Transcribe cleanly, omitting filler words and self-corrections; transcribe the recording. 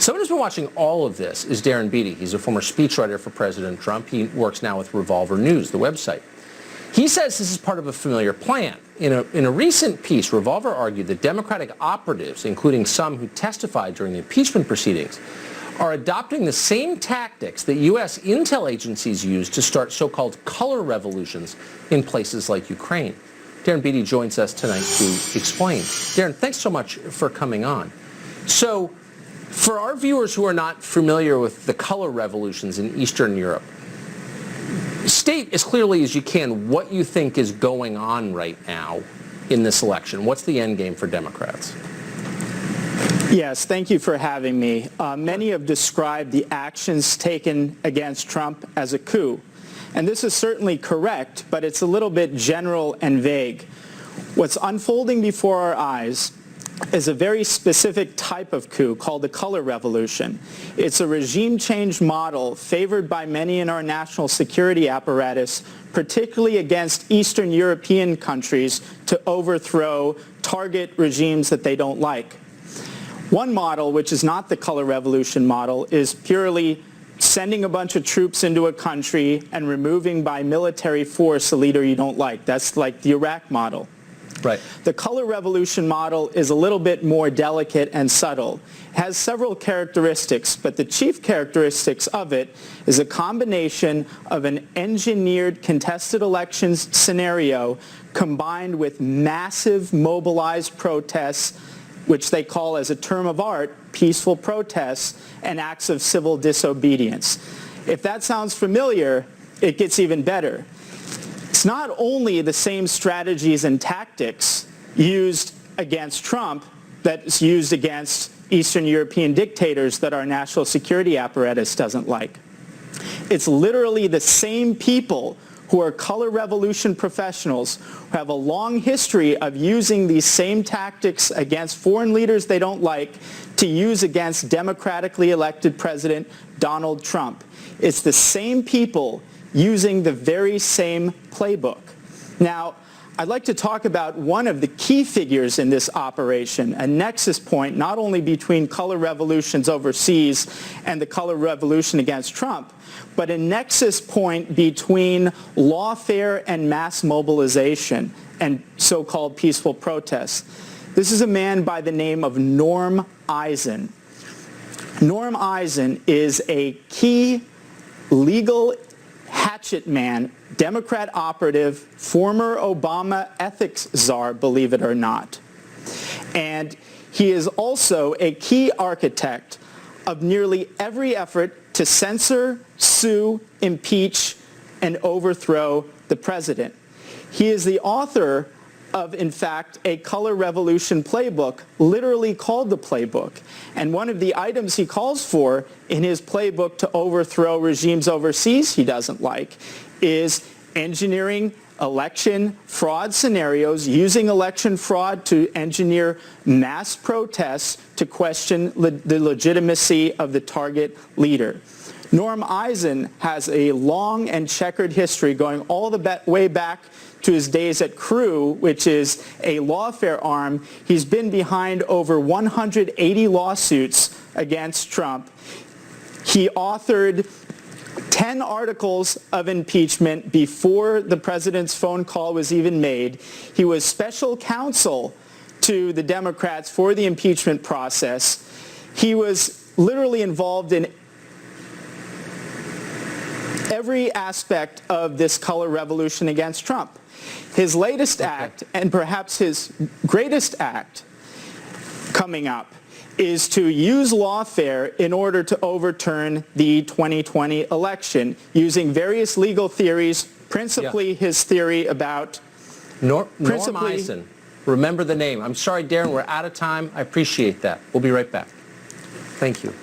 Someone who's been watching all of this is Darren Beattie. He's a former speechwriter for President Trump. He works now with Revolver News, the website. He says this is part of a familiar plan. In a recent piece, Revolver argued that Democratic operatives, including some who testified during the impeachment proceedings, are adopting the same tactics that U.S. intel agencies use to start so-called color revolutions in places like Ukraine. Darren Beattie joins us tonight to explain. Darren, thanks so much for coming on. So, for our viewers who are not familiar with the color revolutions in Eastern Europe, state as clearly as you can what you think is going on right now in this election. What's the end game for Democrats? Yes, thank you for having me. Many have described the actions taken against Trump as a coup. And this is certainly correct, but it's a little bit general and vague. What's unfolding before our eyes is a very specific type of coup called the color revolution. It's a regime change model favored by many in our national security apparatus, particularly against Eastern European countries, to overthrow, target regimes that they don't like. One model, which is not the color revolution model, is purely sending a bunch of troops into a country and removing by military force a leader you don't like. That's like the Iraq model. Right. The color revolution model is a little bit more delicate and subtle. It has several characteristics, but the chief characteristics of it is a combination of an engineered contested elections scenario combined with massive mobilized protests, which they call, as a term of art, peaceful protests and acts of civil disobedience. If that sounds familiar, it gets even better. It's not only the same strategies and tactics used against Trump that's used against Eastern European dictators that our national security apparatus doesn't like. It's literally the same people who are color revolution professionals who have a long history of using these same tactics against foreign leaders they don't like to use against democratically elected President Donald Trump. It's the same people using the very same playbook. Now, I'd like to talk about one of the key figures in this operation, a nexus point not only between color revolutions overseas and the color revolution against Trump, but a nexus point between lawfare and mass mobilization and so-called peaceful protests. This is a man by the name of Norm Eisen. Norm Eisen is a key legal hatchet man, Democrat operative, former Obama ethics czar, believe it or not. And he is also a key architect of nearly every effort to censor, sue, impeach, and overthrow the president. He is the author of, in fact, a color revolution playbook, literally called the playbook. And one of the items he calls for in his playbook to overthrow regimes overseas he doesn't like is engineering election fraud scenarios, using election fraud to engineer mass protests to question the legitimacy of the target leader. Norm Eisen has a long and checkered history going all the way back to his days at Crew, which is a lawfare arm. He's been behind over 180 lawsuits against Trump. He authored 10 articles of impeachment before the president's phone call was even made. He was special counsel to the Democrats for the impeachment process. He was literally involved in every aspect of this color revolution against Trump. His latest act, and perhaps his greatest act coming up, is to use lawfare in order to overturn the 2020 election using various legal theories, principally his theory about... Norm Eisen. Remember the name. I'm sorry, Darren, we're out of time. I appreciate that. We'll be right back. Thank you.